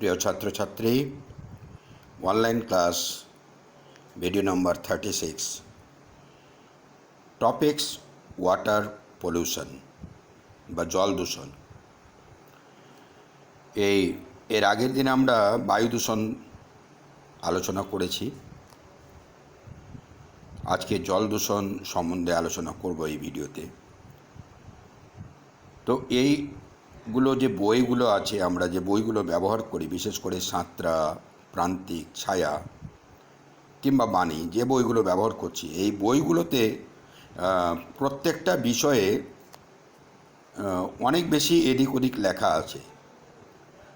প্রিয় ছাত্রছাত্রী, online class video নম্বর 36, topics water pollution বা জল দূষণ। এর আগের দিন আমরা বায়ু দূষণ আলোচনা করেছি। আজকে জল দূষণ সম্বন্ধে আলোচনা করব এই ভিডিওতে। তো এইগুলো যে বইগুলো আছে, আমরা যে বইগুলো ব্যবহার করি, বিশেষ করে সাঁতরা, প্রান্তিক, ছায়া কিংবা বাণী, যে বইগুলো ব্যবহার করছি, এই বইগুলোতে প্রত্যেকটা বিষয়ে অনেক বেশি এদিক ওদিক লেখা আছে।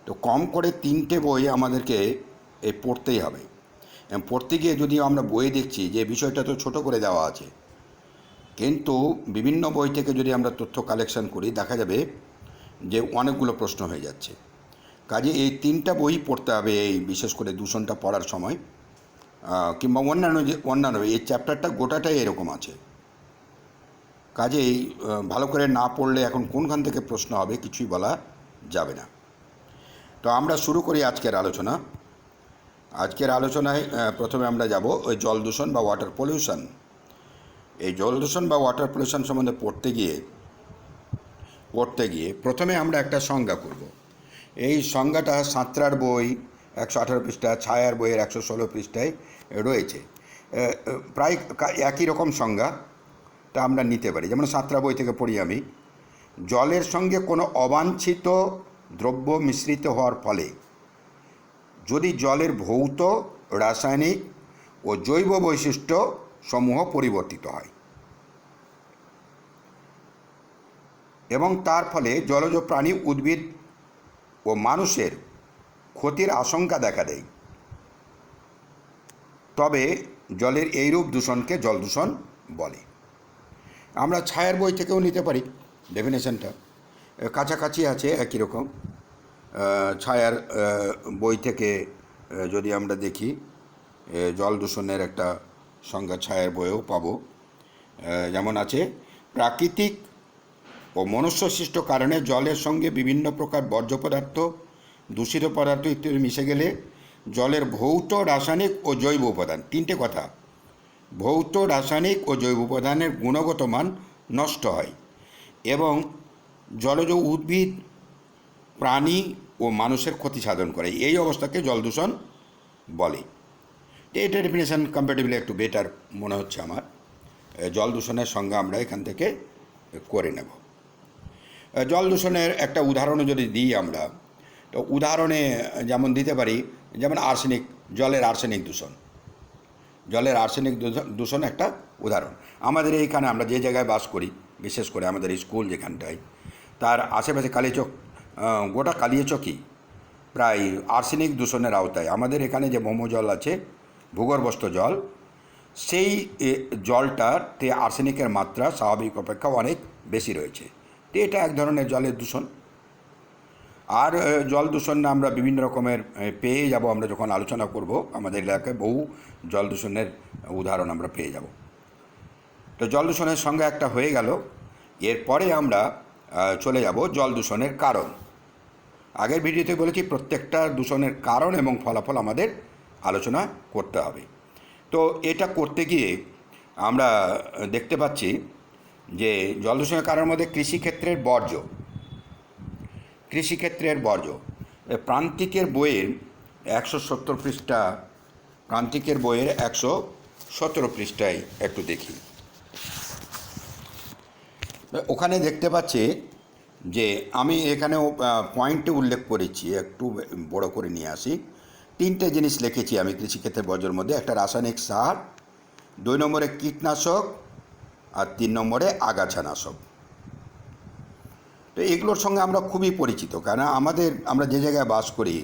তো কম করে 3টে বই আমাদেরকে পড়তেই হবে। পড়তে গিয়ে যদি আমরা বই দেখছি যে বিষয়টা তো ছোট করে দেওয়া আছে, কিন্তু বিভিন্ন বই থেকে যদি আমরা তথ্য কালেকশন করি, দেখা যাবে যে অনেকগুলো প্রশ্ন হয়ে যাচ্ছে। কাজে এই 3টা বই পড়তে হবে, এই বিশেষ করে দূষণটা পড়ার সময়, কিংবা অন্যান্য এই চ্যাপ্টারটা গোটাটাই এরকম আছে। কাজেই ভালো করে না পড়লে এখন কোনখান থেকে প্রশ্ন হবে কিছুই বলা যাবে না। তো আমরা শুরু করি আজকের আলোচনা। আজকের আলোচনায় প্রথমে আমরা যাব ওই জল দূষণ বা ওয়াটার পলিউশন। এই জল দূষণ বা ওয়াটার পলিউশন সম্বন্ধে পড়তে গিয়ে প্রথমে আমরা একটা সংজ্ঞা করব। এই সংজ্ঞাটা সাঁতরার বই 118 পৃষ্ঠা, ছায়ার বইয়ের 116 পৃষ্ঠায় রয়েছে। প্রায় একই রকম সংজ্ঞাটা আমরা নিতে পারি। যেমন সাঁতরা বই থেকে পড়ি আমি: জলের সঙ্গে কোনো অবাঞ্ছিত দ্রব্য মিশ্রিত হওয়ার ফলে যদি জলের ভৌত, রাসায়নিক ও জৈব বৈশিষ্ট্য সমূহ পরিবর্তিত হয় এবং তার ফলে জলজ প্রাণী, উদ্ভিদ ও মানুষের ক্ষতির আশঙ্কা দেখা দেয়, তবে জলের এইরূপ দূষণকে জল দূষণ বলে। আমরা ছায়ার বই থেকেও নিতে পারি, ডেফিনেশনটা কাছাকাছি আছে, একই রকম। ছায়ার বই থেকে যদি আমরা দেখি, জল দূষণের একটা সংজ্ঞা ছায়ার বইয়েও পাবো। যেমন আছে: প্রাকৃতিক ও মনুষ্যসৃষ্ট কারণে জলের সঙ্গে বিভিন্ন প্রকার বর্জ্য পদার্থ, দূষিত পদার্থ ইত্যাদি মিশে গেলে জলের ভৌত, রাসায়নিক ও জৈব উপাদান, 3টে কথা, ভৌত, রাসায়নিক ও জৈব উপাদানের গুণগত মান নষ্ট হয় এবং জলজ উদ্ভিদ, প্রাণী ও মানুষের ক্ষতি সাধন করে। এই অবস্থাকে জল দূষণ বলে। এটা ডেফিনেশন কম্পারেটিভলি একটু বেটার মনে হচ্ছে আমার। জল দূষণের সংজ্ঞা আমরা এখান থেকে করে নেব। জল দূষণের একটা উদাহরণও যদি দিই আমরা, তো উদাহরণে যেমন দিতে পারি, যেমন আর্সেনিক, জলের আর্সেনিক দূষণ। জলের আর্সেনিক দূষণ একটা উদাহরণ। আমাদের এইখানে আমরা যে জায়গায় বাস করি, বিশেষ করে আমাদের স্কুল যেখানটায়, তার আশেপাশে কালিয়াচক, গোটা কালিয়াচকই প্রায় আর্সেনিক দূষণের আওতায়। আমাদের এখানে যে ভৌম জল আছে, ভূগর্ভস্থ জল, সেই জলটাতে আর্সেনিকের মাত্রা স্বাভাবিক অপেক্ষা অনেক বেশি রয়েছে। তো এটা এক ধরনের জলের দূষণ। আর জল দূষণ আমরা বিভিন্ন রকমের পেয়ে যাব। আমরা যখন আলোচনা করব, আমাদের এলাকায় বহু জল দূষণের উদাহরণ আমরা পেয়ে যাব। তো জল দূষণের সঙ্গে একটা হয়ে গেল। এরপরে আমরা চলে যাব জল দূষণের কারণ। আগের ভিডিওতে বলেছি প্রত্যেকটা দূষণের কারণ এবং ফলাফল আমাদের আলোচনা করতে হবে। তো এটা করতে গিয়ে আমরা দেখতে পাচ্ছি যে জল দূষণের কারণের মধ্যে কৃষিক্ষেত্রের বর্জ্য, প্রান্তিকের বইয়ের 117 পৃষ্ঠা, প্রান্তিকের বইয়ের 117 পৃষ্ঠায় একটু দেখি। ওখানে দেখতে পাচ্ছি যে আমি এখানেও পয়েন্টে উল্লেখ করেছি, একটু বড় করে নিয়ে আসি। 3টে জিনিস লিখেছি আমি কৃষিক্ষেত্রের বর্জ্যের মধ্যে: একটা রাসায়নিক সার, 2 নম্বরে কীটনাশক, আর 3 নম্বরে আগাছানাশক। তো এগুলোর সঙ্গে আমরা খুবই পরিচিত, কারণ আমরা যে জায়গায় বাস করি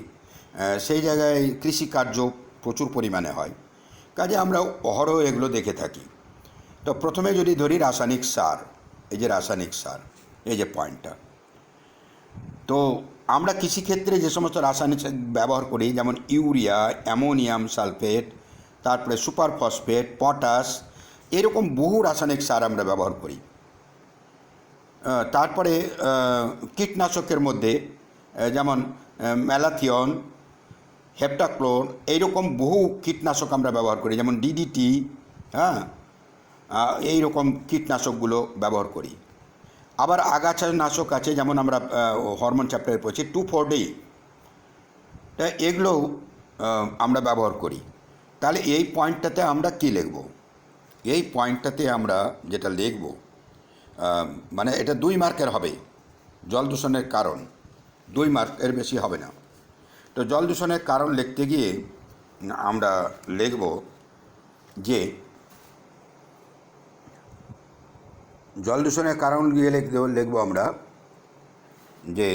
সেই জায়গায় কৃষিকার্য প্রচুর পরিমাণে হয়। কাজে আমরা অহরহ এগুলো দেখে থাকি। তো প্রথমে যদি ধরি রাসায়নিক সার, এই যে রাসায়নিক সার, এই যে পয়েন্টটা, তো আমরা কৃষিক্ষেত্রে যে সমস্ত রাসায়নিক ব্যবহার করি, যেমন ইউরিয়া, অ্যামোনিয়াম সালফেট, তারপরে সুপার ফসফেট, পটাশ, এরকম বহু রাসায়নিক সার আমরা ব্যবহার করি। তারপরে কীটনাশকের মধ্যে যেমন ম্যালাথিয়ন, হেপ্টাক্লোর, এইরকম বহু কীটনাশক আমরা ব্যবহার করি, যেমন ডিডিটি, হ্যাঁ, এই রকম কীটনাশকগুলো ব্যবহার করি। আবার আগাছা নাশক আছে, যেমন আমরা হরমোন চ্যাপ্টারে পড়ছি 2,4-D, এগুলোও আমরা ব্যবহার করি। তাহলে এই পয়েন্টটাতে আমরা কী লিখব? এই পয়েন্টটাতে আমরা যেটা লিখব, মানে এটা 2 মার্কের হবে। জল দূষণের কারণ 2 মার্ক, এর বেশি হবে না। তো জল দূষণের কারণ লিখতে গিয়ে আমরা লিখব যে জল দূষণের কারণ গিয়ে লিখব আমরা যে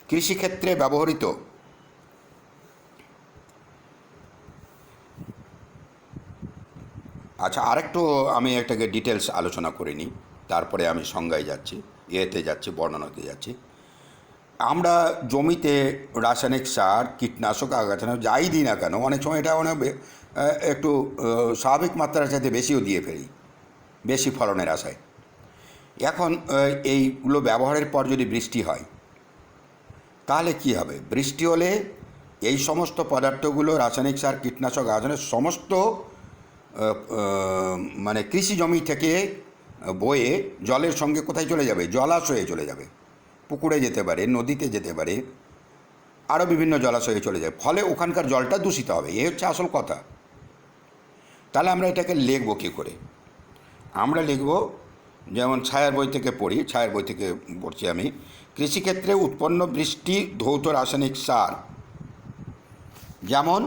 কৃষিক্ষেত্রে ব্যবহৃত আচ্ছা, আরেকটু আমি এটাকে ডিটেলস আলোচনা করে নিই, তারপরে আমি সংজ্ঞায় যাচ্ছি, এতে যাচ্ছি, বর্ণনাতে যাচ্ছি। আমরা জমিতে রাসায়নিক সার, কীটনাশক, আগাছানাশক যাই দিই না কেন, অনেক সময় এটা অনেক একটু স্বাভাবিক মাত্রার সাথে বেশিও দিয়ে ফেলি, বেশি ফলনের আশায়। এখন এইগুলো ব্যবহারের পর যদি বৃষ্টি হয়, তাহলে কি হবে? বৃষ্টি হলে এই সমস্ত পদার্থগুলো, রাসায়নিক সার, কীটনাশক, আগাছানাশক সমস্ত মানে কৃষি জমি থেকে বয়ে জলের সঙ্গে কোথায় চলে যাবে? জলাশয়ে চলে যাবে। পুকুরে যেতে পারে, নদীতে যেতে পারে, আরও বিভিন্ন জলাশয়ে চলে যায়। ফলে ওখানকার জলটা দূষিত হবে। এই হচ্ছে আসল কথা। তাহলে আমরা এটাকে লিখব কী করে? আমরা লিখব, যেমন ছায়ার বই থেকে পড়ি, ছায়ার বই থেকে পড়ছি আমি, কৃষিক্ষেত্রে উৎপন্ন বৃষ্টি ধৌত রাসায়নিক সার, যেমন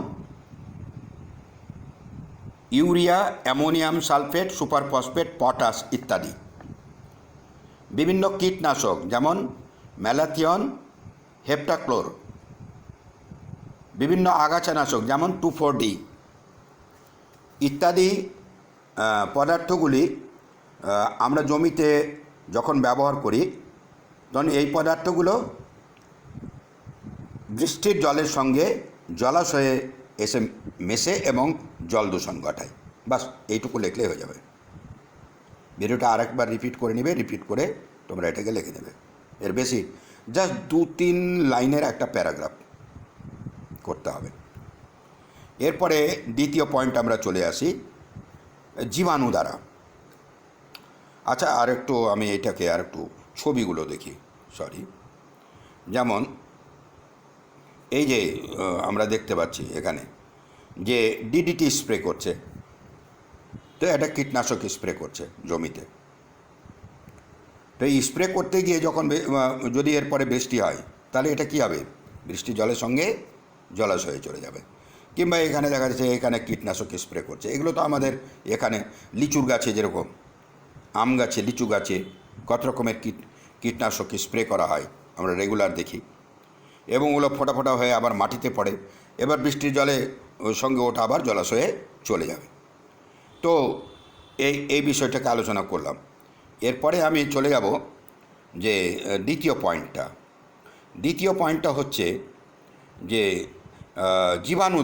urea, ammonium sulphate, super phosphate, potash ইত্যাদি। বিভিন্ন কীটনাশক, যেমন ম্যালাথিয়ন, হেপ্টাক্লোর। বিভিন্ন আগাছানাশক, যেমন 2,4-D ইত্যাদি পদার্থগুলি আমরা জমিতে যখন ব্যবহার করি, তখন এই পদার্থগুলো বৃষ্টির জলের সঙ্গে জলাশয়ে এসে মেশে এবং জল দূষণ ঘটায়। বাস এইটুকু লিখলেই হয়ে যাবে। ভিডিওটা আরেকবার রিপিট করে নেবে, রিপিট করে তোমরা এটাকে লিখে নেবে। এর বেশি, জাস্ট 2-3 লাইনের একটা প্যারাগ্রাফ করতে হবে। এরপরে দ্বিতীয় পয়েন্ট আমরা চলে আসি, জীবাণু দ্বারা। আচ্ছা, আরেকটু আমি এটাকে আরেকটু ছবিগুলো দেখি, যেমন এই যে আমরা দেখতে পাচ্ছি এখানে যে ডিডিটি স্প্রে করছে, তো এটা কীটনাশক স্প্রে করছে জমিতে। তো এই স্প্রে করতে গিয়ে যখন যদি এরপরে বৃষ্টি হয়, তাহলে এটা কী হবে? বৃষ্টি জলের সঙ্গে জলাশয়ে চলে যাবে। কিংবা এখানে দেখা যাচ্ছে এখানে কীটনাশক স্প্রে করছে। এগুলো তো আমাদের এখানে লিচুর গাছে, যেরকম আম গাছে, লিচু গাছে কত রকমের কীটনাশক স্প্রে করা হয়, আমরা রেগুলার দেখি, এবং ওগুলো ফোটা ফোটা হয়ে আবার মাটিতে পড়ে। এবার বৃষ্টির জলে সঙ্গে ওটা আবার জলাশয়ে চলে যাবে। তো এই বিষয়টাকে আলোচনা করলাম। এরপরে আমি চলে যাব যে দ্বিতীয় পয়েন্টটা হচ্ছে যে জীবাণু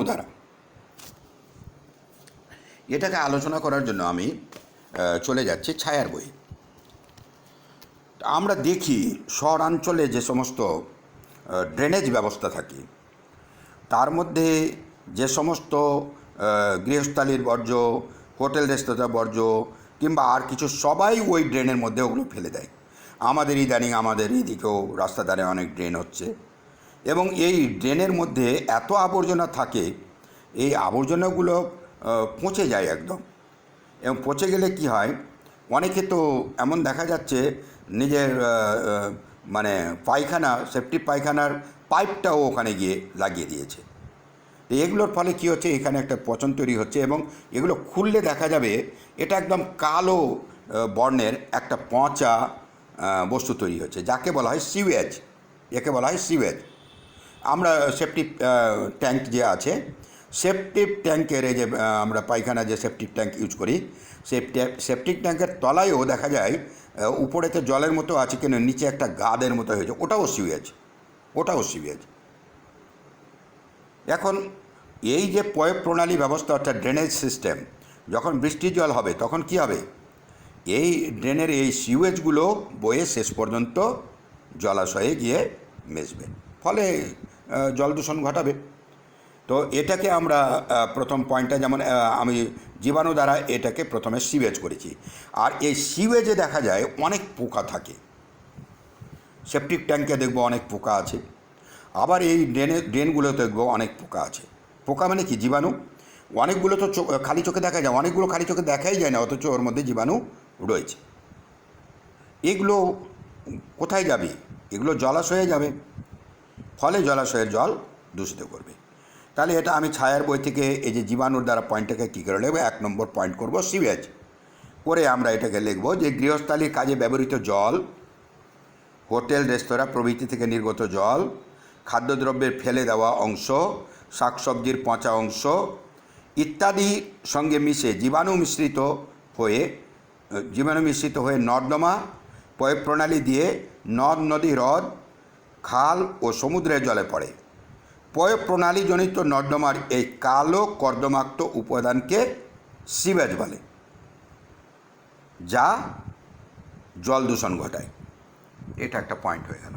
দ্বারা। এটাকে আলোচনা করার জন্য আমি চলে যাচ্ছি ছায়ার বই। আমরা দেখি শহরাঞ্চলে যে সমস্ত ড্রেনেজ ব্যবস্থা থাকে, তার মধ্যে যে সমস্ত গৃহস্থালির বর্জ্য, হোটেল রেস্তোরাঁ বর্জ্য কিংবা আর কিছু, সবাই ওই ড্রেনের মধ্যে ওগুলো ফেলে দেয়। আমাদের এদিকেও রাস্তা ধারে অনেক ড্রেন হচ্ছে, এবং এই ড্রেনের মধ্যে এত আবর্জনা থাকে, এই আবর্জনাগুলো পচে যায় একদম। এবং পচে গেলে কি হয়, অনেকে তো এমন দেখা যাচ্ছে নিজের মানে পায়খানা, সেপ্টিক পায়খানার পাইপটাও ওখানে গিয়ে লাগিয়ে দিয়েছে। তো এগুলোর ফলে কী হচ্ছে, এখানে একটা পচন তৈরি হচ্ছে, এবং এগুলো খুললে দেখা যাবে এটা একদম কালো বর্ণের একটা পচা বস্তু তৈরি হচ্ছে, যাকে বলা হয় সিওয়েজ। একে বলা হয় সিওয়েজ। আমরা সেপ্টিক ট্যাঙ্ক যে আছে, সেপ্টিক ট্যাঙ্কের এই যে আমরা পায়খানা যে সেপ্টিক ট্যাঙ্ক ইউজ করি, সেই সেপ্টিক ট্যাঙ্কের তলায়ও দেখা যায় উপরেতে জলের মতো আছে, কিন্তু নিচে একটা গাদের মতো হয়েছে, ওটাও সিওয়েজ। এখন এই যে পয় প্রণালী ব্যবস্থা, অর্থাৎ ড্রেনেজ সিস্টেম, যখন বৃষ্টির জল হবে তখন কি হবে, এই ড্রেনের এই সিওয়েজগুলো বয়ে শেষ পর্যন্ত জলাশয়ে গিয়ে মেশবে। ফলে জল দূষণ ঘটাবে। তো এটাকে আমরা প্রথম পয়েন্টটা যেমন আমি জীবাণু দ্বারা এটাকে প্রথমে সিওয়েজ করেছি। আর এই সিওয়েজে দেখা যায় অনেক পোকা থাকে, সেপটিক ট্যাঙ্কে দেখবো অনেক পোকা আছে, আবার এই ড্রেনগুলোতে দেখবো অনেক পোকা আছে। পোকা মানে কি? জীবাণু। অনেকগুলো তো খালি চোখে দেখা যায়, অনেকগুলো খালি চোখে দেখাই যায় না, অথচ ওর মধ্যে জীবাণু রয়েছে। এগুলো কোথায় যাবে? এগুলো জলাশয়ে যাবে, ফলে জলাশয়ের জল দূষিত করবে। তাহলে এটা আমি ছায়ার বই থেকে এই যে জীবাণুর দ্বারা পয়েন্টটাকে কী করে লিখবো, 1 নম্বর পয়েন্ট করব সিওয়েজ করে আমরা এটাকে লিখব যে গৃহস্থালির কাজে ব্যবহৃত জল, হোটেল রেস্তোরাঁ প্রভৃতি থেকে নির্গত জল, খাদ্যদ্রব্যের ফেলে দেওয়া অংশ, শাকসবজির পচা অংশ ইত্যাদির সঙ্গে মিশে জীবাণু মিশ্রিত হয়ে নর্দমা পয় প্রণালী দিয়ে নদ নদী, হ্রদ, খাল ও সমুদ্রের জলে পড়ে। পয় প্রণালীজনিত নর্দমার এই কালো কর্দমাক্ত উপাদানকে সিওয়েজ বলে, যা জল দূষণ ঘটায়। এটা একটা পয়েন্ট হয়ে গেল।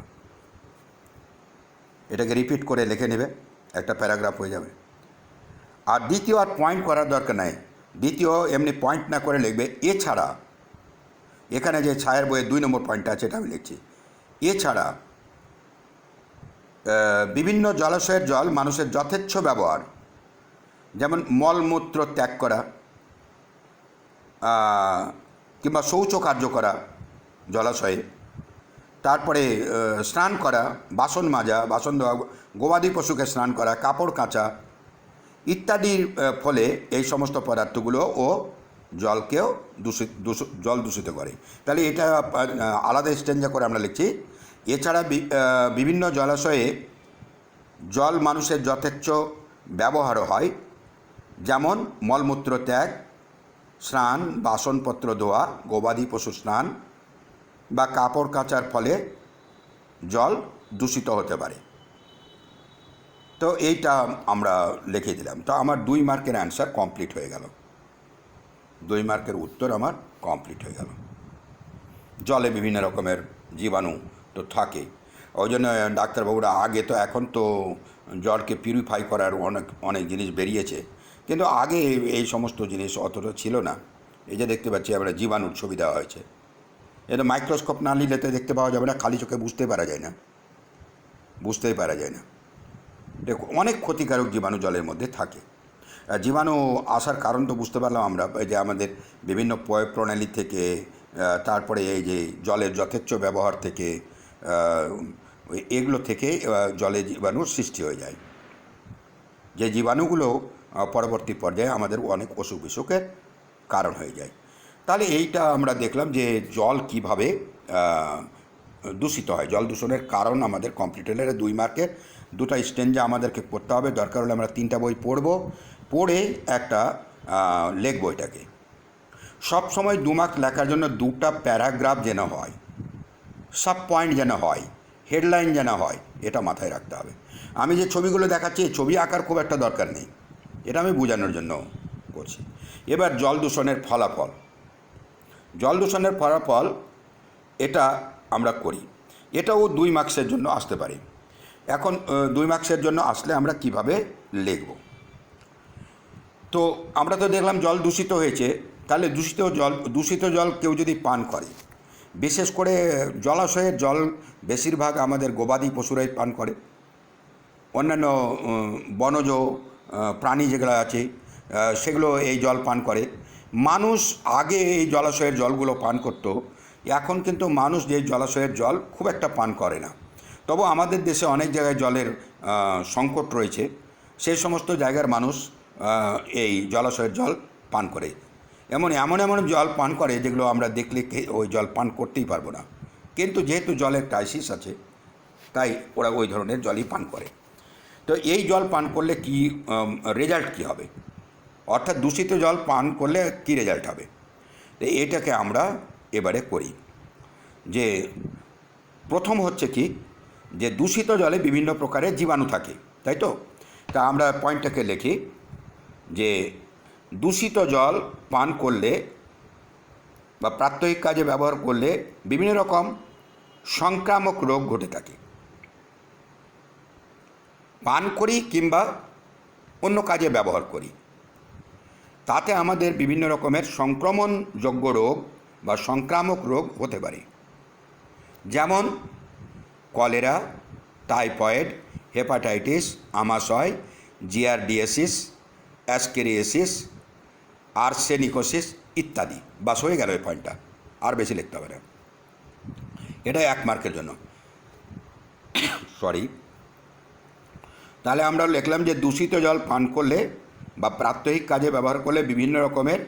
এটাকে রিপিট করে লিখে নেবে, একটা প্যারাগ্রাফ হয়ে যাবে। আর দ্বিতীয় আর পয়েন্ট করার দরকার নাই, দ্বিতীয় এমনি পয়েন্ট না করে লিখবে এছাড়া। এখানে যে ছায়ার বইয়ের 2 নম্বর পয়েন্টটা আছে এটা আমি লিখছি। এছাড়া বিভিন্ন জলাশয়ের জল মানুষের যথেচ্ছ ব্যবহার, যেমন মলমূত্র ত্যাগ করা কিংবা শৌচকার্য করা জলাশয়ে, তারপরে স্নান করা, বাসন মাজা, বাসন ধোয়া, গবাদি পশুকে স্নান করা, কাপড় কাচা ইত্যাদির ফলে এই সমস্ত পদার্থগুলো ও জলকেও জল দূষিত করে। তাহলে এটা আলাদা স্ট্যান্জা করে আমরা লিখছি। এছাড়া বিভিন্ন জলাশয়ে জল মানুষের যথেচ্ছ ব্যবহারও হয়, যেমন মলমূত্র ত্যাগ, স্নান, বাসনপত্র ধোয়া, গবাদি পশু স্নান বা কাপড় কাচার ফলে জল দূষিত হতে পারে। তো এইটা আমরা লিখে দিলাম। তো আমার 2 মার্কের অ্যান্সার কমপ্লিট হয়ে গেল, 2 মার্কের উত্তর আমার কমপ্লিট হয়ে গেল। জলে বিভিন্ন রকমের জীবাণু তো থাকে, ওই জন্য ডাক্তারবাবুরা আগে তো, এখন তো জলকে পিউরিফাই করার অনেক জিনিস বেরিয়েছে, কিন্তু আগে এই সমস্ত জিনিস অতটা ছিল না। এই যে দেখতে পাচ্ছি আমরা জীবাণুর ছবি দেওয়া হয়েছে, এটা মাইক্রোস্কোপ না নিলে তো দেখতে পাওয়া যাবে না, খালি চোখে বুঝতেই পারা যায় না। অনেক ক্ষতিকারক জীবাণু জলের মধ্যে থাকে। জীবাণু আসার কারণ তো বুঝতে পারলাম আমরা, যে আমাদের বিভিন্ন পয় প্রণালী থেকে, তারপরে এই যে জলের যথেচ্ছ ব্যবহার থেকে, এগুলো থেকে জলে জীবাণুর সৃষ্টি হয়ে যায়, যে জীবাণুগুলো পরবর্তী পর্যায়ে আমাদের অনেক অসুখ বিসুখের কারণ হয়ে যায়। তাহলে এইটা আমরা দেখলাম যে জল কিভাবে দূষিত হয়। জল দূষণের কারণ আমাদের কমপ্লিট হলে 2 মার্কের 2টা স্ট্যান্জা আমাদেরকে পড়তে হবে। দরকার হলে আমরা 3টা বই পড়ব, পড়ে একটা লিখব। এটাকে সবসময় 2 মার্ক লেখার জন্য 2টা প্যারাগ্রাফ যেন হয়, সাব পয়েন্ট যেন হয়, হেডলাইন যেন হয়, এটা মাথায় রাখতে হবে। আমি যে ছবিগুলো দেখাচ্ছি, ছবি আঁকার খুব একটা দরকার নেই, এটা আমি বোঝানোর জন্য করছি। এবার জল দূষণের ফলাফল। জল দূষণের ফলাফল এটা আমরা করি, এটাও 2 মার্কসের জন্য আসতে পারে। এখন 2 মার্কসের জন্য আসলে আমরা কিভাবে লিখব? তো আমরা তো দেখলাম জল দূষিত হয়েছে, তাহলে দূষিত জল কেউ যদি পান করে, বিশেষ করে জলাশয়ের জল বেশিরভাগ আমাদের গবাদি পশুরাই পান করে, অন্যান্য বনজ প্রাণী যেগুলো আছে সেগুলো এই জল পান করে। মানুষ আগে এই জলাশয়ের জলগুলো পান করত, এখন কিন্তু মানুষ যে জলাশয়ের জল খুব একটা পান করে না। তবু আমাদের দেশে অনেক জায়গায় জলের সংকট রয়েছে, সেই সমস্ত জায়গার মানুষ এই জলাশয়ের জল পান করে। এমন জল পান করে যেগুলো আমরা দেখলে ওই জল পান করতেই পারবো না, কিন্তু যেহেতু জলের ক্রাইসিস আছে তাই ওরা ওই ধরনের জলই পান করে। তো এই জল পান করলে কি রেজাল্ট কী হবে, অর্থাৎ দূষিত জল পান করলে কী রেজাল্ট হবে, তো এটাকে আমরা এবারে করি। যে প্রথম হচ্ছে কি, যে দূষিত জলে বিভিন্ন প্রকারের জীবাণু থাকে, তাই তো? তা আমরা পয়েন্টটাকে লিখি যে দূষিত জল পান করলে বা প্রাত্যহিক কাজে ব্যবহার করলে বিভিন্ন রকম সংক্রামক রোগ ঘটে থাকে। পান করি কিংবা অন্য কাজে ব্যবহার করি, তাতে আমাদের বিভিন্ন রকমের সংক্রমণযোগ্য রোগ বা সংক্রামক রোগ হতে পারে, যেমন কলেরা, টাইফয়েড, হেপাটাইটিস, আমাশয়, জিয়ারডিএসিস, অ্যাসকেরিয়াসিস, আর্সেনিকোসিস ইত্যাদি। বাস হয়ে গেল এই পয়েন্টটা, আর বেশি লিখতে হবে না, এটা 1 মার্কের জন্য। সরি। তাহলে আমরা লিখলাম যে দূষিত জল পান করলে বা প্রাত্যহিক কাজে ব্যবহার করলে বিভিন্ন রকমের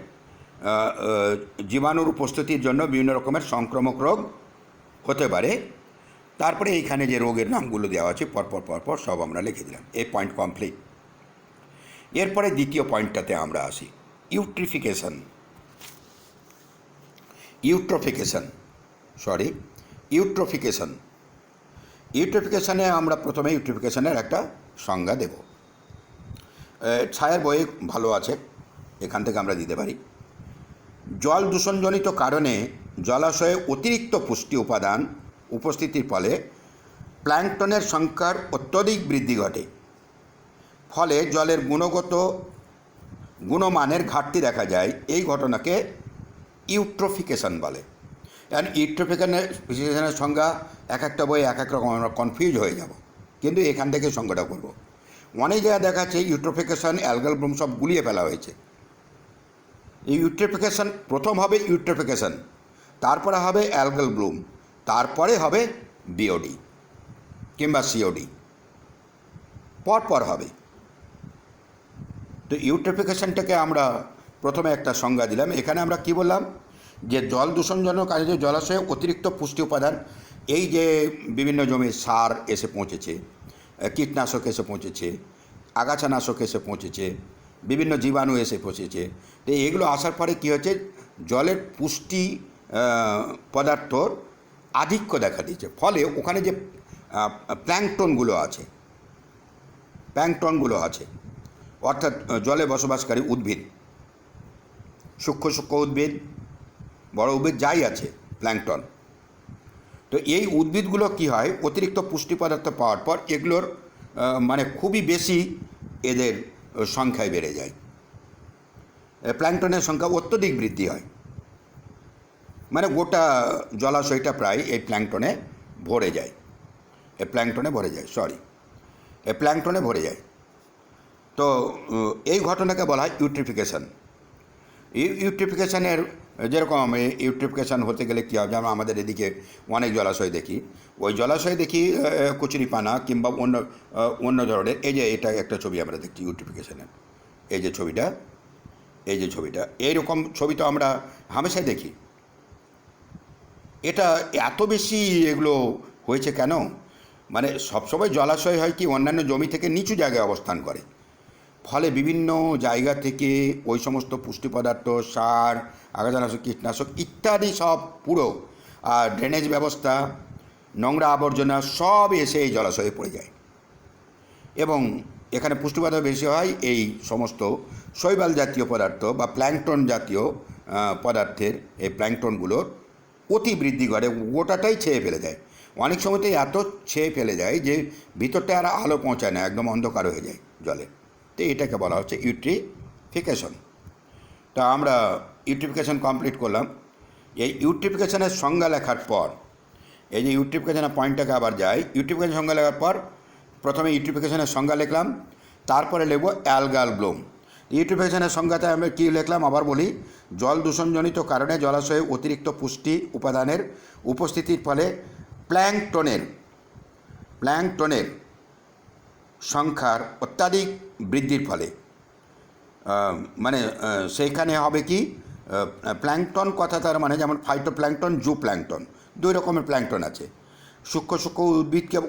জীবাণুর উপস্থিতির জন্য বিভিন্ন রকমের সংক্রামক রোগ হতে পারে। তারপরে এইখানে যে রোগের নামগুলো দেওয়া আছে পরপর সব আমরা লিখে দিলাম। এই পয়েন্ট কমপ্লিট। এরপরে দ্বিতীয় পয়েন্টটাতে আমরা আসি, ইউট্রিফিকেশন। ইউট্রিফিকেশনে আমরা প্রথমে ইউট্রিফিকেশনের একটা সংজ্ঞা দেব। ছায়ার বইয়ে ভালো আছে, এখান থেকে আমরা দিতে পারি। জল দূষণজনিত কারণে জলাশয়ে অতিরিক্ত পুষ্টি উপাদান উপস্থিতির ফলে প্ল্যাঙ্কটনের সংখ্যার অত্যধিক বৃদ্ধি ঘটে, ফলে জলের গুণমানের ঘাটতি দেখা যায়। এই ঘটনাকে ইউট্রোফিকেশন বলে। কারণ ইউট্রোফিকেশনের সংজ্ঞা এক একটা বই এক এক রকম, আমরা কনফিউজ হয়ে যাব, কিন্তু এখান থেকে সংজ্ঞাটা করব। অনেক জায়গায় দেখা যাচ্ছে ইউট্রোফিকেশন, অ্যালগাল ব্লুম সব গুলিয়ে ফেলা হয়েছে। এই ইউট্রোফিকেশন প্রথম হবে ইউট্রোফিকেশন, তারপরে হবে অ্যালগাল ব্লুম, তারপরে হবে বিওডি কিংবা সিওডি, পরপর হবে। তো ইউট্রোফিকেশনটাকে আমরা প্রথমে একটা সংজ্ঞা দিলাম। এখানে আমরা কি বললাম, যে জল দূষণজনক কাজে জলাশয়ে অতিরিক্ত পুষ্টি উপাদান, এই যে বিভিন্ন জমির সার এসে পৌঁছেছে, কীটনাশক এসে পৌঁছেছে, আগাছানাশক এসে পৌঁছেছে, বিভিন্ন জীবাণু এসে পৌঁছেছে। তো এগুলো আসার পরে কী হচ্ছে, জলের পুষ্টি পদার্থর আধিক্য দেখা দিয়েছে। ফলে ওখানে যে প্ল্যাঙ্কটনগুলো আছে, অর্থাৎ জলে বসবাসকারী উদ্ভিদ, সূক্ষ্ম উদ্ভিদ, বড় উদ্ভিদ যাই আছে, প্ল্যাঙ্কটন। তো এই উদ্ভিদগুলো কি হয়, অতিরিক্ত পুষ্টি পদার্থ পাওয়ার পর এগুলোর মানে খুবই বেশি এদের সংখ্যায় বেড়ে যায়। প্ল্যাঙ্কটনের সংখ্যা অত্যধিক বৃদ্ধি হয়, মানে গোটা জলাশয়টা প্রায় এই প্ল্যাঙ্কটনে ভরে যায়। তো এই ঘটনাকে বলা হয় ইউট্রিফিকেশন। ইউট্রিফিকেশনের যেরকম ইউট্রিফিকেশন হতে গেলে কী হবে, আমরা আমাদের এদিকে অনেক জলাশয় দেখি, ওই জলাশয় দেখি কচুরিপানা কিংবা অন্য ধরনের। এই যে এটা একটা ছবি আমরা দেখছি ইউট্রিফিকেশনের, এই যে ছবিটা এইরকম ছবি তো আমরা হামেশাই দেখি। এটা এত বেশি এগুলো হয়েছে কেন, মানে সবসময় জলাশয় হয় কি অন্যান্য জমি থেকে নিচু জায়গায় অবস্থান করে, ফলে বিভিন্ন জায়গা থেকে ওই সমস্ত পুষ্টি পদার্থ, সার, আগাছানাশক, কীটনাশক ইত্যাদি সব পুরো ড্রেনেজ ব্যবস্থা, নোংরা আবর্জনা সব এসে এই জলাশয়ে পড়ে যায়। এবং এখানে পুষ্টি পদার্থ বেশি হয় এই সমস্ত শৈবাল জাতীয় পদার্থ বা প্ল্যাঙ্কটন জাতীয় পদার্থের, এই প্ল্যাঙ্কটনগুলোর অতি বৃদ্ধি ঘটে, গোটাটাই ছেয়ে ফেলে দেয়। অনেক সময়তেই এত ছেয়ে ফেলে যায় যে ভিতরটা আর আলো পৌঁছায় না, একদম অন্ধকার হয়ে যায় জলে। তো এটাকে বলা হচ্ছে ইউট্রিফিকেশন। তা আমরা ইউট্রিফিকেশন কমপ্লিট করলাম। এই ইউট্রিফিকেশনের সংজ্ঞা লেখার পর, এই যে ইউট্রিফিকেশনের পয়েন্টটাকে আবার যাই, ইউট্রিফিকেশন সংজ্ঞা লেখার পর প্রথমে ইউট্রিফিকেশনের সংজ্ঞা লিখলাম, তারপরে লিখব অ্যালগাল ব্লুম। ইউট্রিফিকেশনের সংজ্ঞাতে আমরা কী লিখলাম আবার বলি, জল দূষণজনিত কারণে জলাশয়ে অতিরিক্ত পুষ্টি উপাদানের উপস্থিতির ফলে প্ল্যাঙ্কটনের সংখ্যার অত্যাধিক বৃদ্ধির ফলে, মানে সেইখানে হবে কি, প্ল্যাঙ্কটন কথা তার মানে যেমন ফাইটোপ্ল্যাঙ্কটন, জুপ্ল্যাঙ্কটন, 2 রকমের প্ল্যাঙ্কটন আছে। সূক্ষ্ম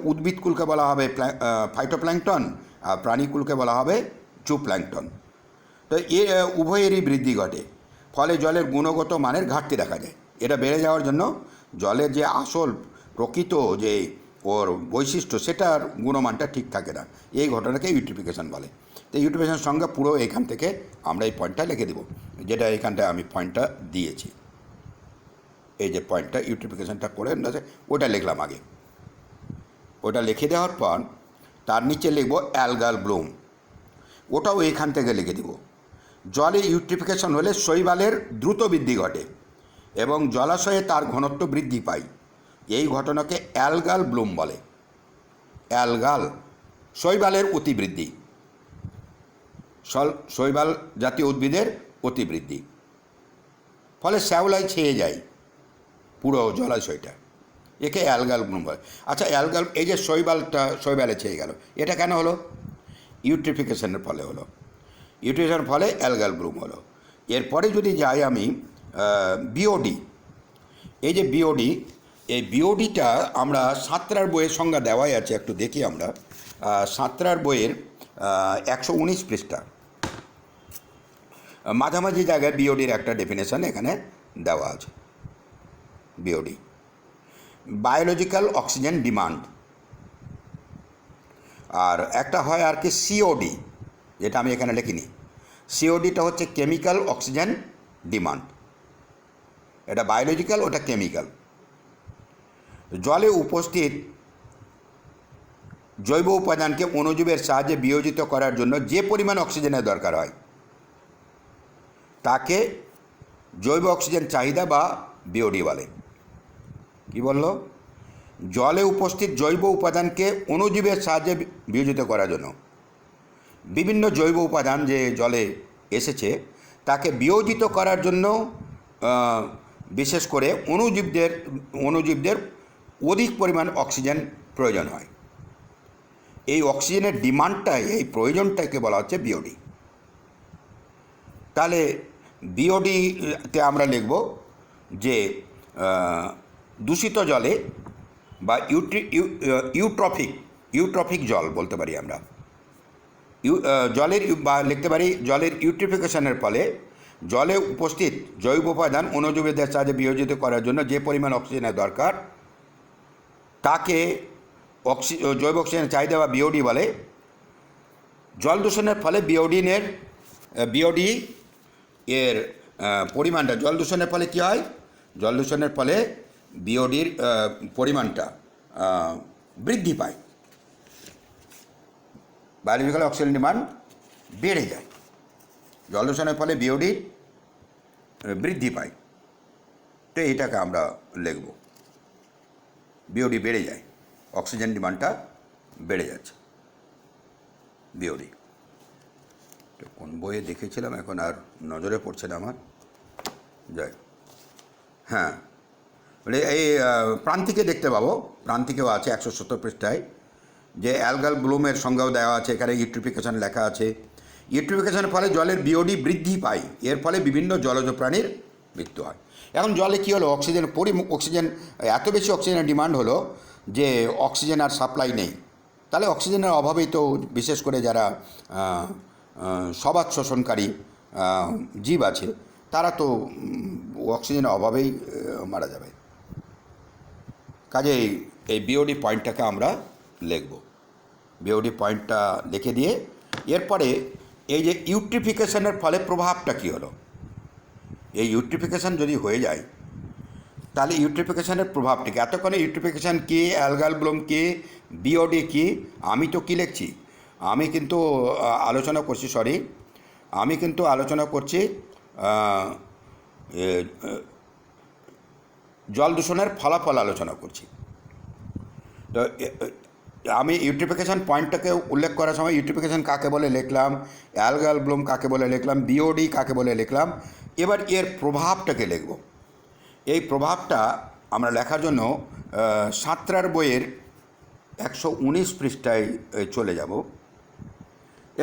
উদ্ভিদকুলকে বলা হবে ফাইটোপ্ল্যাঙ্কটন, আর প্রাণীকুলকে বলা হবে জুপ্ল্যাঙ্কটন। তো উভয়েরই বৃদ্ধি ঘটে, ফলে জলের গুণগত মানের ঘাটতি দেখা যায়। এটা বেড়ে যাওয়ার জন্য জলের যে আসল প্রকৃত যে ওর বৈশিষ্ট্য, সেটার গুণমানটা ঠিক থাকে না। এই ঘটনাকে ইউট্রিফিকেশন বলে। তো ইউট্রিফিকেশন সংজ্ঞা পুরো এখান থেকে আমরা এই পয়েন্টটা লিখে দেব, যেটা এখানটায় আমি পয়েন্টটা দিয়েছি। এই যে পয়েন্টটা ইউট্রিফিকেশনটা করে ওটা লিখলাম আগে। ওটা লিখে দেওয়ার পর তার নিচে লিখব অ্যালগাল ব্লুম, ওটাও এখান থেকে লিখে দিব। জলে ইউট্রিফিকেশন হলে শৈবালের দ্রুত বৃদ্ধি ঘটে এবং জলাশয়ে তার ঘনত্ব বৃদ্ধি পায়। এই ঘটনাকে অ্যালগাল ব্লুম বলে। অ্যালগাল শৈবালের অতিবৃদ্ধি, শৈবাল জাতীয় উদ্ভিদের অতিবৃদ্ধি, ফলে শ্যাওলায় ছেয়ে যায় পুরো জলাশয়টা, একে অ্যালগাল ব্লুম বলে। আচ্ছা, অ্যালগাল, এই যে শৈবালে ছেয়ে গেল, এটা কেন হলো? ইউট্রিফিকেশনের ফলে হলো। ইউট্রিফিকেশনের ফলে অ্যালগাল ব্লুম হলো। এরপরে যদি যাই আমি বিওডি, এই যে বিওডি, এই বিওডিটা আমরা সাঁতরার বইয়ের সংজ্ঞা দেওয়াই আছে, একটু দেখি আমরা। সাঁতরার বইয়ের 119 পৃষ্ঠা মাঝামাঝি জায়গায় বিওডির একটা ডেফিনেশন এখানে দেওয়া আছে। বিওডি বায়োলজিক্যাল অক্সিজেন ডিমান্ড, আর একটা হয় আর কি সিওডি, যেটা আমি এখানে লিখিনি। সিওডিটা হচ্ছে কেমিক্যাল অক্সিজেন ডিমান্ড, এটা বায়োলজিক্যাল, ওটা কেমিক্যাল। জলে উপস্থিত জৈব উপাদানকে অণুজীবের সাহায্যে বিয়োজিত করার জন্য যে পরিমাণ অক্সিজেনের দরকার হয় তাকে জৈব অক্সিজেন চাহিদা বা বিওডি বলে। কি বলল? জলে উপস্থিত জৈব উপাদানকে অণুজীবের সাহায্যে বিয়োজিত করার জন্য বিভিন্ন জৈব উপাদান যে জলে এসেছে তাকে বিয়োজিত করার জন্য বিশেষ করে অণুজীবদের অধিক পরিমাণ অক্সিজেন প্রয়োজন হয়। এই অক্সিজেনের ডিমান্ডটাই, এই প্রয়োজনটাকে বলা হচ্ছে বিওডি। তাহলে বিওডিতে আমরা লিখব যে দূষিত জলে বা ইউট্রফিক জল বলতে পারি আমরা, জলের বা লিখতে পারি জলের ইউট্রিফিকেশনের ফলে জলে উপস্থিত জৈব উপাদান অণুজীবদের সাহায্যে বিয়োজিত করার জন্য যে পরিমাণ অক্সিজেনের দরকার তাকে জৈব অক্সিজেনের চাহিদা বা বিওডি বলে। জল দূষণের ফলে বিওডি এর পরিমাণটা, জল দূষণের ফলে কী হয়? জল দূষণের ফলে বিওডির পরিমাণটা বৃদ্ধি পায়, বায়োলজিক্যাল অক্সিজেন ডিমান্ড বেড়ে যায়। জল দূষণের ফলে বিওডির বৃদ্ধি পায়, তো এইটাকে আমরা লিখব বিওডি বেড়ে যায়, অক্সিজেন ডিমান্ডটা বেড়ে যাচ্ছে, বিওডি। তো কোন বইয়ে দেখেছিলাম এখন আর নজরে পড়ছে না আমার, যাই। হ্যাঁ, বলে এই প্রান্তিকে দেখতে পাবো, প্রান্তিকেও আছে 170 পৃষ্ঠায়, যে অ্যালগাল ব্লুমের সংজ্ঞাও দেওয়া আছে, এখানে ইউট্রিফিকেশন লেখা আছে। ইউট্রিফিকেশনের ফলে জলের বিওডি বৃদ্ধি পায়, এর ফলে বিভিন্ন জলজ প্রাণীর মৃত্যু হয়। এখন জলে কী হলো? অক্সিজেন এত বেশি অক্সিজেনের ডিমান্ড হলো যে অক্সিজেন আর সাপ্লাই নেই। তাহলে অক্সিজেনের অভাবেই তো বিশেষ করে যারা সবাত শোষণকারী জীব আছে তারা তো অক্সিজেনের অভাবেই মারা যাবে। কাজেই এই বিওডি পয়েন্টটাকে আমরা লিখব, বিওডি পয়েন্টটা লিখে দিয়ে এরপরে এই যে ইউট্রিফিকেশনের ফলে প্রভাবটা কী হলো, এই ইউট্রিফিকেশন যদি হয়ে যায় তাহলে ইউট্রিফিকেশনের প্রভাবটা কী? এতক্ষণে ইউট্রিফিকেশন কী, অ্যালগাল ব্লুম কী, বিওডি কী, আমি তো কী লিখছি, আমি কিন্তু আলোচনা করছি জল দূষণের ফলাফল আলোচনা করছি। তো আমি ইউট্রিফিকেশন পয়েন্টটাকে উল্লেখ করার সময় ইউট্রিফিকেশন কাকে বলে লিখলাম, অ্যালগাল ব্লুম কাকে বলে লিখলাম, বিওডি কাকে বলে লিখলাম। এবার এর প্রভাবটাকে লিখব। এই প্রভাবটা আমরা লেখার জন্য সাঁতরার বইয়ের 119 পৃষ্ঠায় চলে যাব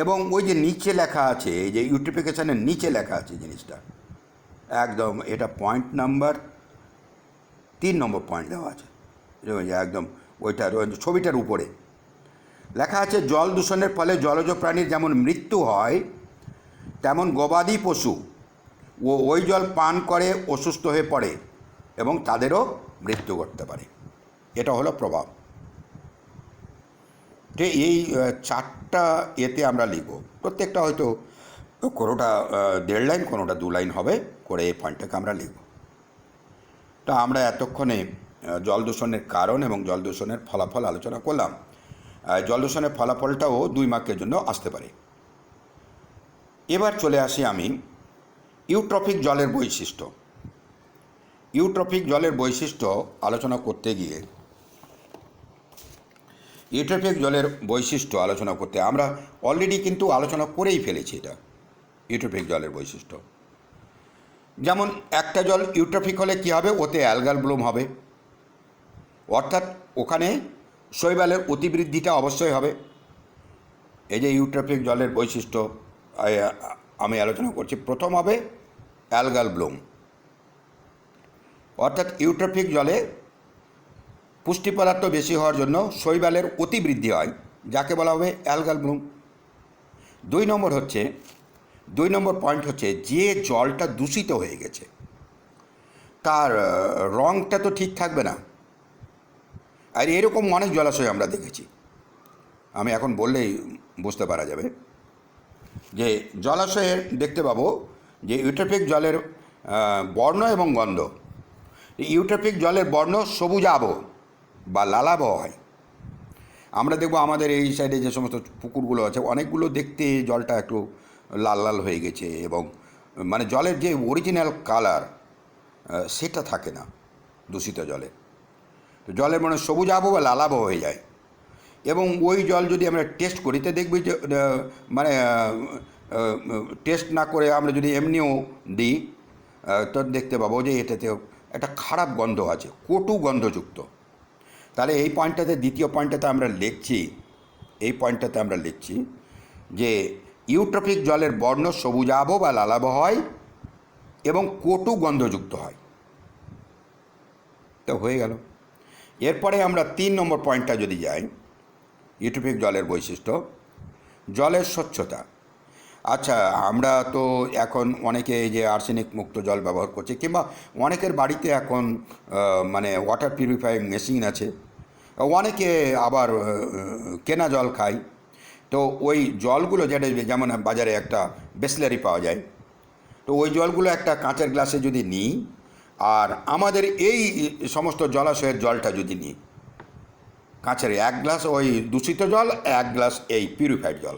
এবং ওই যে নিচে লেখা আছে, এই যে ইউট্রিফিকেশনের নিচে লেখা আছে জিনিসটা একদম, এটা পয়েন্ট নাম্বার 3 নম্বর পয়েন্ট দেওয়া আছে, একদম ওইটার ছবিটার উপরে লেখা আছে, জল দূষণের ফলে জলজ প্রাণীর যেমন মৃত্যু হয় তেমন গবাদি পশু ওই জল পান করে অসুস্থ হয়ে পড়ে এবং তাদেরও মৃত্যু ঘটতে পারে। এটা হলো প্রভাব। তো এই 4টা এতে আমরা লিখব, প্রত্যেকটা হয়তো কোনোটা 1.5 লাইন কোনোটা 2 লাইন হবে করে এই পয়েন্টটাকে আমরা লিখব। তা আমরা এতক্ষণে জল দূষণের কারণ এবং জল দূষণের ফলাফল আলোচনা করলাম। জল দূষণের ফলাফলটাও 2 মার্কের জন্য আসতে পারে। এবার চলে আসি আমি ইউট্রফিক জলের বৈশিষ্ট্য। ইউট্রফিক জলের বৈশিষ্ট্য আলোচনা করতে গিয়ে ইউট্রফিক জলের বৈশিষ্ট্য আলোচনা করতে আমরা অলরেডি কিন্তু আলোচনা করেই ফেলেছি। এটা ইউট্রফিক জলের বৈশিষ্ট্য, যেমন একটা জল ইউট্রফিক হলে কী হবে, ওতে অ্যালগাল ব্লুম হবে, অর্থাৎ ওখানে শৈবালের অতিবৃদ্ধিটা অবশ্যই হবে। এই যে ইউট্রফিক জলের বৈশিষ্ট্য আমি আলোচনা করছি, প্রথম হবে অ্যালগাল ব্লুম, অর্থাৎ ইউট্রফিক জলে পুষ্টি পদার্থ বেশি হওয়ার জন্য শৈবালের অতিবৃদ্ধি হয়, যাকে বলা হবে অ্যালগাল ব্লুম। 2 নম্বর পয়েন্ট হচ্ছে যে জলটা দূষিত হয়ে গেছে তার রঙটা তো ঠিক থাকবে না। আর এরকম অনেক জলাশয় আমরা দেখেছি, আমি এখন বললেই বুঝতে পারা যাবে যে জলাশয়ে দেখতে পাবো যে ইউট্রফিক জলের বর্ণ এবং গন্ধ। ইউট্রফিক জলের বর্ণ সবুজাভ বা লালাভ হয়। আমরা দেখব আমাদের এই সাইডে যে সমস্ত পুকুরগুলো আছে, অনেকগুলো দেখতে জলটা একটু লাল লাল হয়ে গেছে এবং মানে জলের যে অরিজিনাল কালার সেটা থাকে না দূষিত জলে। তো জলের মানে সবুজাভ বা লালাভ হয়ে যায়। এবং ওই জল যদি আমরা টেস্ট করি তো দেখবি যে মানে টেস্ট না করে আমরা যদি এমনিও দিই তো দেখতে পাবো যে এটাতে একটা খারাপ গন্ধ আছে, কটু গন্ধযুক্ত। তাহলে এই পয়েন্টটাতে, দ্বিতীয় পয়েন্টটাতে আমরা লিখছি যে ইউট্রফিক জলের বর্ণ সবুজাভ বা লালাভ হয় এবং কটু গন্ধযুক্ত হয়। তো হয়ে গেল। এরপরে আমরা 3 নম্বর পয়েন্টটা যদি যাই, ইউট্রফিক জলের বৈশিষ্ট্য জলের স্বচ্ছতা। আচ্ছা, আমরা তো এখন অনেকে যে আর্সেনিক মুক্ত জল ব্যবহার করছে, কিংবা অনেকের বাড়িতে এখন মানে ওয়াটার পিউরিফাইং মেশিন আছে, অনেকে আবার কেনা জল খায়। তো ওই জলগুলো যেটা যেমন বাজারে একটা বিসলারি পাওয়া যায়, তো ওই জলগুলো একটা কাঁচের গ্লাসে যদি নিই আর আমাদের এই সমস্ত জলাশয়ের জলটা যদি নিই, কাঁচের 1 গ্লাস ওই দূষিত জল, 1 গ্লাস এই পিউরিফাইড জল,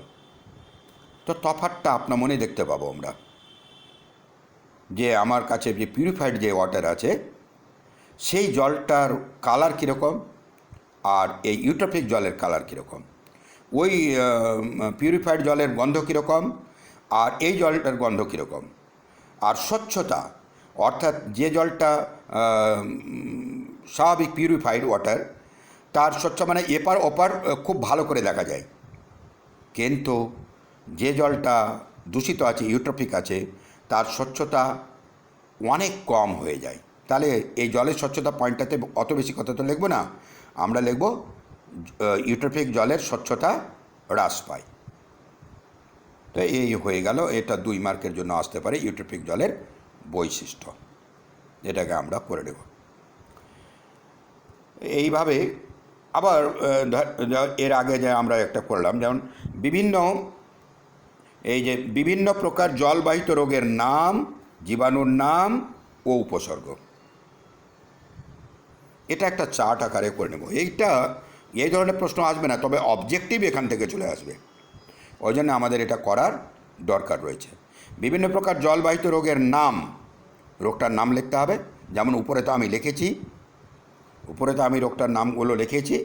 তো তফাৎটা আপনার মনে দেখতে পাবো আমরা যে আমার কাছে যে পিউরিফাইড যে ওয়াটার আছে সেই জলটার কালার কীরকম আর এই ইউট্রফিক জলের কালার কীরকম, ওই পিউরিফাইড জলের গন্ধ কীরকম আর এই জলটার গন্ধ কীরকম। আর স্বচ্ছতা, অর্থাৎ যে জলটা স্বাভাবিক পিউরিফাইড ওয়াটার তার স্বচ্ছ মানে এপার ওপার খুব ভালো করে দেখা যায়, কিন্তু যে জলটা দূষিত আছে, ইউট্রফিক আছে, তার স্বচ্ছতা অনেক কম হয়ে যায়। তাহলে এই জলের স্বচ্ছতা পয়েন্টটাতে অত বেশি কথা তো লিখব না, আমরা লিখব ইউট্রফিক জলের স্বচ্ছতা হ্রাস পায়। তো এই হয়ে গেল, এটা 2 মার্কের জন্য আসতে পারে ইউট্রফিক জলের বৈশিষ্ট্য, এটাকে আমরা করে নেব। এইভাবে আবার এর আগে যে আমরা একটা করলাম, যেমন বিভিন্ন প্রকার জলবাহিত রোগের নাম, জীবাণুর নাম ও উপসর্গ, এটা একটা চার্ট আকারে করে নেব। এই ধরনের প্রশ্ন আসবে না, তবে অবজেক্টিভ এখান থেকে চলে আসবে, ওই জন্য আমাদের এটা করার দরকার রয়েছে। বিভিন্ন প্রকার জলবাহিত রোগের নাম, রোগটার নাম লিখতে হবে, যেমন উপরে তো আমি রোগটার নামগুলো লিখেছি।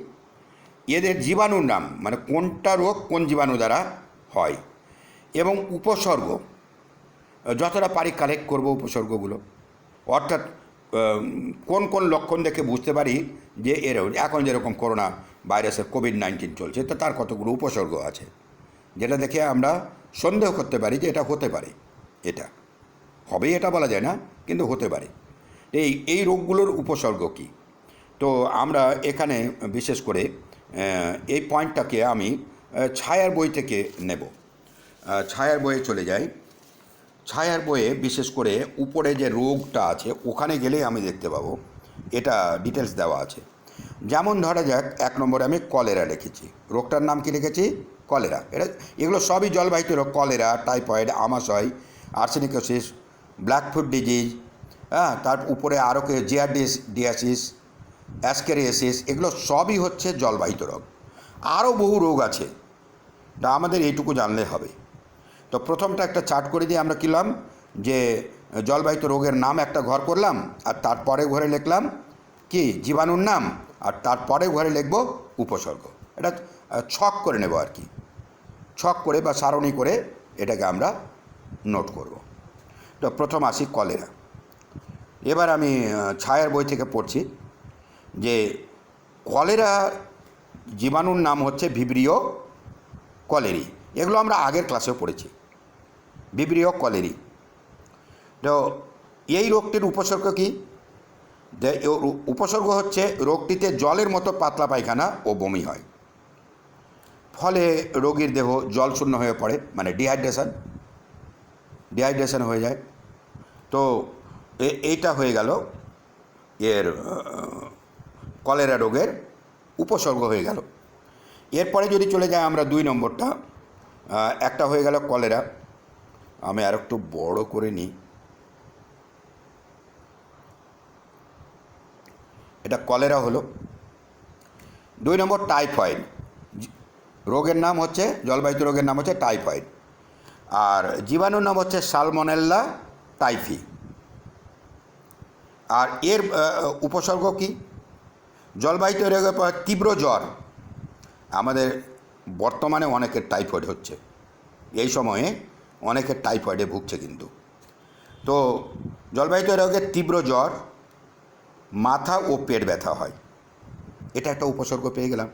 এদের জীবাণুর নাম, মানে কোনটা রোগ কোন জীবাণু দ্বারা হয়, এবং উপসর্গ যতটা পারি কালেক্ট করব উপসর্গগুলো, অর্থাৎ কোন কোন লক্ষণ দেখে বুঝতে পারি যে এখন যেরকম করোনা ভাইরাসের কোভিড-19 চলছে, তো তার কতগুলো উপসর্গ আছে যেটা দেখে আমরা সন্দেহ করতে পারি যে এটা হতে পারে, এটা হবেই এটা বলা যায় না, কিন্তু হতে পারে। এই রোগগুলোর উপসর্গ কী, তো আমরা এখানে বিশেষ করে এই পয়েন্টটাকে আমি ছায়ার বই থেকে নেব। ছায়ার বইয়ে চলে যাই। ছায়ার বইয়ে বিশেষ করে উপরে যে রোগটা আছে ওখানে গেলেই আমি দেখতে পাবো এটা ডিটেলস দেওয়া আছে। যেমন ধরা যাক 1 নম্বরে আমি কলেরা লিখেছি, রোগটার নাম কি লিখেছি, কলেরা। এগুলো সবই জলবাহিত রোগ, কলেরা, টাইফয়েড, আমাশয়, আর্সেনিকোসিস, ব্ল্যাকফুট ডিজিজ, তার উপরে আরও জিয়ারডিয়াসিস, অ্যাসকেরিয়াসিস, এগুলো সবই হচ্ছে জলবাহিত রোগ। আরও বহু রোগ আছে, তা আমাদের এইটুকু জানলে হবে। তো প্রথমটা একটা চার্ট করে দিয়ে আমরা কিলাম যে জলবাহিত রোগের নাম একটা ঘর করলাম, আর তারপরে ঘরে লিখলাম কি জীবাণুর নাম, আর তারপরে ঘরে লিখব উপসর্গ। এটা ছক করে নেব আর কি, ছক করে বা সারণী করে এটাকে আমরা নোট করব। তো প্রথম আসি কলেরা। এবার আমি ছায়ার বই থেকে পড়ছি যে কলেরা জীবাণুর নাম হচ্ছে ভিব্রিও কলেরি। এগুলো আমরা আগের ক্লাসেও পড়েছি, ভিব্রিও কলেরি। তো এই রোগটির উপসর্গ কী? যে উপসর্গ হচ্ছে রোগটিতে জলের মতো পাতলা পায়খানা ও বমি হয়, ফলে রোগীর দেহ জলশূন্য হয়ে পড়ে, মানে ডিহাইড্রেশন হয়ে যায়। তো এইটা হয়ে গেল এর কলেরা রোগের উপসর্গ হয়ে গেল। এরপরে যদি চলে যায় আমরা 2 নম্বরটা, একটা হয়ে গেল কলেরা। আমি আর একটু বড় করে নিই, এটা কলেরা হলো। 2 নম্বর টাইফয়েড। রোগের নাম হচ্ছে, জলবাহিত রোগের নাম হচ্ছে টাইফয়েড, আর জীবাণুর নাম হচ্ছে সালমোনেলা টাইফি। আর এর উপসর্গ কি? জলবাহিত রোগের পর তীব্র জ্বর। আমাদের বর্তমানে অনেকের টাইফয়েড হচ্ছে, এই সময়ে অনেকের টাইফয়েডে ভুগছে কিন্তু। তো জলবাহিত রোগের তীব্র জ্বর, মাথা ও পেট ব্যথা হয়, এটা একটা উপসর্গ পেয়ে গেলাম।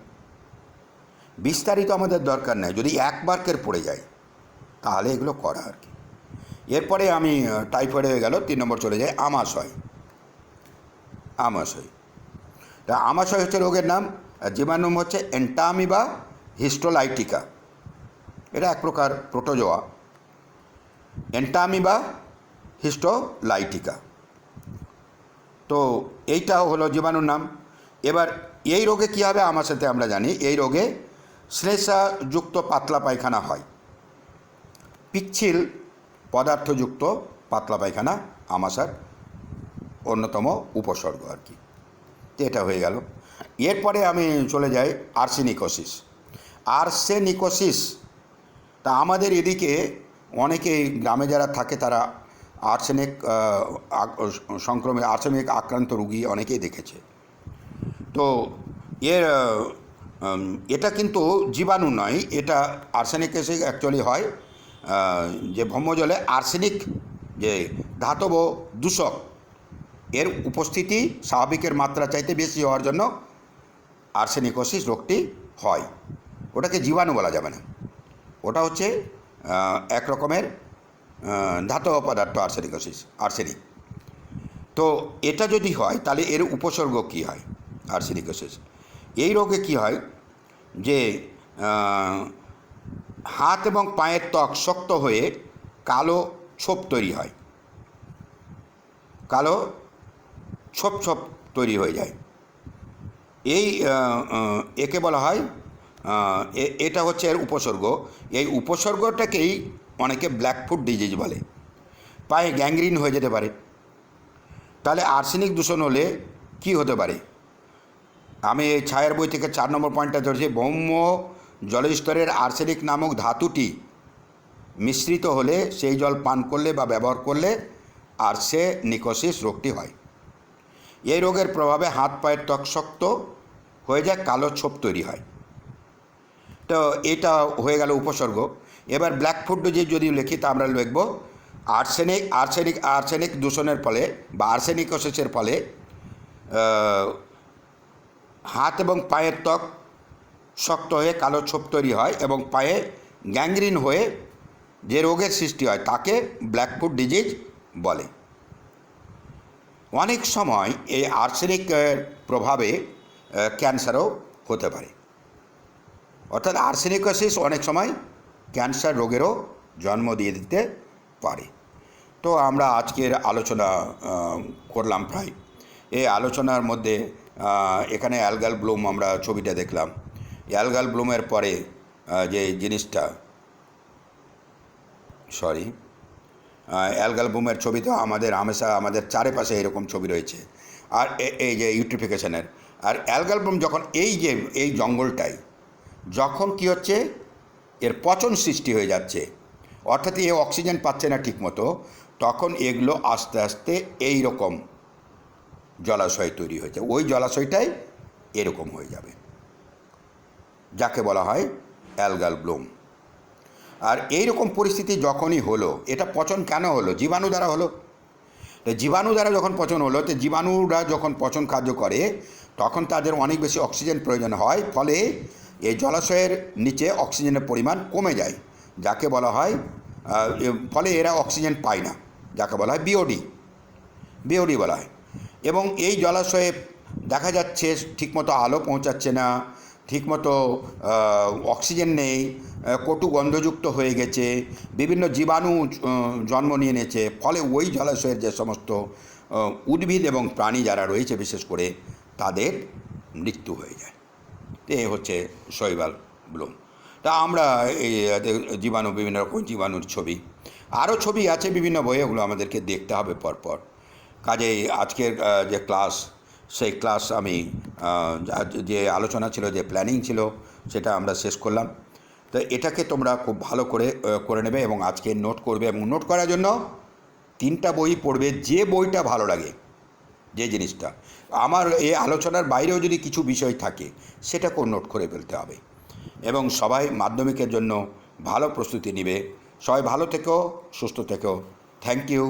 বিস্তারিত আমাদের দরকার নেই, যদি এক বাক্যের পড়ে যায় তাহলে এগুলো করা আর কি। এরপরে আমি টাইফয়েড হয়ে গেল, 3 নম্বর চলে যায় আমাশয়। তা আমাশয় হচ্ছে রোগের নাম, জীবাণু হচ্ছে এন্টামিবা হিস্টোলাইটিকা। এটা এক প্রকার প্রোটোজোয়া, এন্টামিবা হিস্টোলাইটিকা। তো এইটাও হলো জীবাণুর নাম। এবার এই রোগে কী হবে আমাশয়তে আমরা জানি, এই রোগে শ্লেষাযুক্ত পাতলা পায়খানা হয়, পিচ্ছিল পদার্থযুক্ত পাতলা পায়খানা আমাশার অন্যতম উপসর্গ আর কি। তো এটা হয়ে গেল। এরপরে আমি চলে যাই আর্সেনিকোসিস। তা আমাদের এদিকে অনেকেই গ্রামে যারা থাকে তারা আর্সেনিক আক্রান্ত রুগী অনেকেই দেখেছে। তো এটা কিন্তু জীবাণু নয়, এটা আর্সেনিকোসিস অ্যাকচুয়ালি হয় যে ভৌমজলে আর্সেনিক যে ধাতব দূষক এর উপস্থিতি স্বাভাবিকের মাত্রা চাইতে বেশি হওয়ার জন্য আর্সেনিকোসিস রোগটি হয়। ওটাকে জীবাণু বলা যাবে না, ওটা হচ্ছে এক রকমের ধাতব পদার্থ আর্সেনিক। তো এটা যদি হয় তাহলে এর উপসর্গ কী হয়? আর্সেনিকোসিস এই রোগে কি হয় যে হাত এবং পায়ের ত্বক শক্ত হয়ে কালো ছোপ তৈরি হয়, কালো ছোপ তৈরি হয়ে যায়। একে বলা হয়, এটা হচ্ছে এর উপসর্গ। এই উপসর্গটাকেই অনেকে ব্ল্যাকফুট ডিজিজ বলে। পায়ে গ্যাংগ্রিন হয়ে যেতে পারে। তাহলে আর্সেনিক দূষণ হলে কি হতে পারে? আমি এই ছায়ার বই থেকে 4 নম্বর পয়েন্টটা ধরেছি। ভৌম জলস্তরের আর্সেনিক নামক ধাতুটি মিশ্রিত হলে সেই জল পান করলে বা ব্যবহার করলে আর্সেনিকোসিস রোগটি হয়। এই রোগের প্রভাবে হাত পায়ের ত্বক শক্ত হয়ে যায়, কালো ছোপ তৈরি হয়। তো এটা হয়ে গেল উপসর্গ। এবার ব্ল্যাকফুট ডিজিজ যদি লিখি তা আমরা লিখব আর্সেনিক দূষণের ফলে বা আর্সেনিকোসিসের ফলে হাত এবং পায়ের ত্বক শক্ত হয়ে কালো ছোপ তৈরি হয় এবং পায়ে গ্যাংগ্রিন হয়ে যে রোগের সৃষ্টি হয় তাকে ব্ল্যাকফুট ডিজিজ বলে। অনেক সময় এই আর্সেনিকের প্রভাবে ক্যান্সারও হতে পারে, অর্থাৎ আর্সেনিকোসিস অনেক সময় ক্যান্সার রোগেরও জন্ম দিয়ে দিতে পারে। তো আমরা আজকের আলোচনা করলাম প্রায়। এই আলোচনার মধ্যে এখানে অ্যালগাল ব্লুম আমরা ছবিটা দেখলাম। অ্যালগাল ব্লুমের পরে যে জিনিসটা অ্যালগাল ব্লুমের ছবি তো হামেশা আমাদের চারিপাশে এরকম ছবি রয়েছে। আর এই যে ইউট্রিফিকেশনের, আর অ্যালগাল ব্লুম যখন এই জঙ্গলটাই যখন কি হচ্ছে এর পচন সৃষ্টি হয়ে যাচ্ছে, অর্থাৎ এ অক্সিজেন পাচ্ছে না ঠিকমতো, তখন এগুলো আস্তে আস্তে এই রকম জলাশয় তৈরি হয়েছে, ওই জলাশয়টাই এরকম হয়ে যাবে, যাকে বলা হয় অ্যালগাল ব্লুম। আর এই রকম পরিস্থিতি যখনই হলো, এটা পচন কেন হলো? জীবাণু দ্বারা হলো। তো জীবাণু দ্বারা যখন পচন হলো, তো জীবাণুরা যখন পচন কার্য করে তখন তাদের অনেক বেশি অক্সিজেন প্রয়োজন হয়, ফলে এই জলাশয়ের নিচে অক্সিজেনের পরিমাণ কমে যায়, যাকে বলা হয় ফলে এরা অক্সিজেন পায় না, যাকে বলা হয় বিওডি বলা হয়। এবং এই জলাশয়ে দেখা যাচ্ছে ঠিকমতো আলো পৌঁছাচ্ছে না, ঠিকমতো অক্সিজেন নেই, কটু গন্ধযুক্ত হয়ে গেছে, বিভিন্ন জীবাণু জন্ম নিয়ে নিয়েছে, ফলে ওই জলাশয়ের যে সমস্ত উদ্ভিদ এবং প্রাণী যারা রয়েছে বিশেষ করে তাদের মৃত্যু হয়ে যায়। এ হচ্ছে শৈবাল ব্লুম। তা আমরা এই জীবাণু, বিভিন্ন রকম জীবাণুর ছবি, আরও ছবি আছে বিভিন্ন বইয়ে, ওগুলো আমাদেরকে দেখতে হবে পরপর। কাজেই আজকের যে ক্লাস, সেই ক্লাস আমি যে আলোচনা ছিল, যে প্ল্যানিং ছিল, সেটা আমরা শেষ করলাম। তো এটাকে তোমরা খুব ভালো করে করে নেবে এবং আজকে নোট করবে, এবং নোট করার জন্য 3টা বই পড়বে, যে বইটা ভালো লাগে, যে জিনিসটা আমার এই আলোচনার বাইরেও যদি কিছু বিষয় থাকে সেটাকেও নোট করে ফেলতে হবে। এবং সবাই মাধ্যমিকের জন্য ভালো প্রস্তুতি নেবে। সবাই ভালো থেকো, সুস্থ থেকো। Thank you.